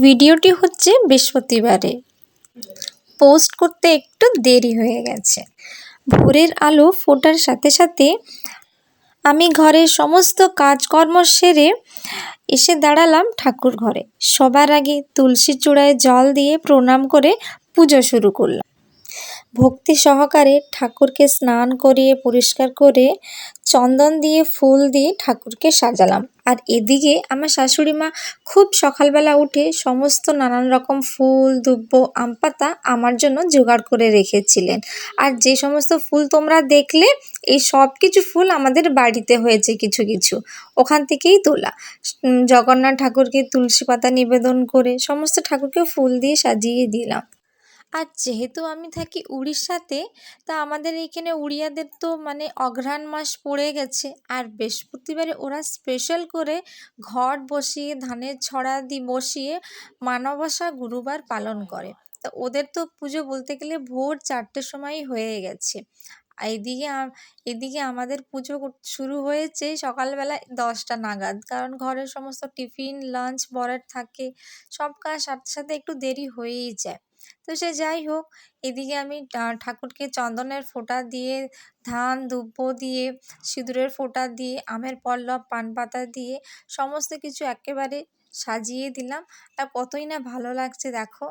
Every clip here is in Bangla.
ভিডিওটি হচ্ছে বৃহস্পতিবারে, পোস্ট করতে একটু দেরি হয়ে গেছে। ভোরের আলো ফোটার সাথে সাথে আমি ঘরের সমস্ত কাজকর্ম সেরে এসে দাঁড়ালাম ঠাকুর ঘরে। সবার আগে তুলসী চূড়ায় জল দিয়ে প্রণাম করে পুজো শুরু করলাম। ভক্তি সহকারে ঠাকুরকে স্নান করিয়ে পরিষ্কার করে চন্দন দিয়ে ফুল দিয়ে ঠাকুরকে সাজালাম। আর এদিকে আমার শাশুড়ি মা খুব সকালবেলা উঠে সমস্ত নানান রকম ফুল, দুব্ব, আম পাতা আমার জন্য জোগাড় করে রেখেছিলেন। আর যে সমস্ত ফুল তোমরা দেখলে, এই সব কিছু ফুল আমাদের বাড়িতে হয়েছে কিছু কিছু, ওখান থেকেই তোলা। জগন্নাথ ঠাকুরকে তুলসী পাতা নিবেদন করে সমস্ত ঠাকুরকে ফুল দিয়ে সাজিয়ে দিলাম। আর যেহেতু আমি থাকি উড়িষ্যাতে, তা আমাদের এইখানে উড়িয়াদের তো অঘ্রাণ মাস পড়ে গেছে। আর বৃহস্পতিবারে ওরা স্পেশাল করে ঘট বসিয়ে ধানের ছড়া বসিয়ে মানবসা গুরুবার পালন করে। তো ওদের তো পুজো বলতে গেলে ভোর 4টের সময়ই হয়ে গেছে। এদিকে এদিকে আমাদের পুজো শুরু হয়েছে সকালবেলা 10টা নাগাদ, কারণ ঘরের সমস্ত টিফিন লাঞ্চ বরের থাকে, সব কাজ সাথে সাথে একটু দেরি হয়েই যায়। তো সে যাই হোক, এদিকে আমি ঠাকুরকে চন্দনের ফোঁটা দিয়ে, ধান দুব্ব দিয়ে, সিঁদুরের ফোঁটা দিয়ে, আমের পল্লব পান পাতা দিয়ে সমস্ত কিছু একেবারে সাজিয়ে দিলাম। আর কতই না ভালো লাগছে দেখো,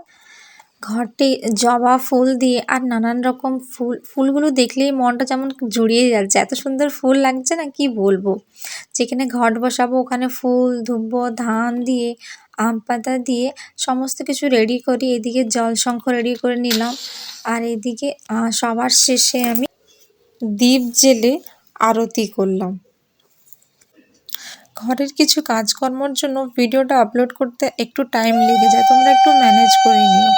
ঘরটি জবা ফুল দিয়ে আর নানান রকম ফুলগুলো দেখলেই মনটা যেমন জুড়িয়ে যাচ্ছে, এত সুন্দর ফুল লাগছে না, কি বলবো। যেখানে ঘট বসাবো ওখানে ফুল, দুব্ব, ধান দিয়ে, আম পাতা দিয়ে সমস্ত কিছু রেডি করি। এদিকে জল শঙ্খ রেডি করে নিলাম। আর এদিকে সবার শেষে আমি দীপ জেলে আরতি করলাম। ঘরের কিছু কাজকর্মের জন্য ভিডিওটা আপলোড করতে একটু টাইম লেগে যায়, তোমরা একটু ম্যানেজ করে নিও।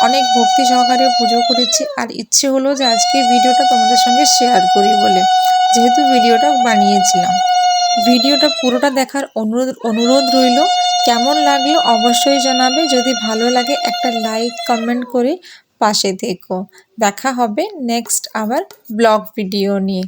অনেক ভক্তি সহকারে পুজো করেছি, আর ইচ্ছে হলো যে আজকে ভিডিওটা তোমাদের সঙ্গে শেয়ার করি বলে, যেহেতু ভিডিওটা বানিয়েছিলাম। ভিডিওটা পুরোটা দেখার অনুরোধ রইল। কেমন লাগলো অবশ্যই জানাবে। যদি ভালো লাগে একটা লাইক কমেন্ট করে পাশে থেকো। দেখা হবে নেক্সট আবার ব্লগ ভিডিও নিয়ে।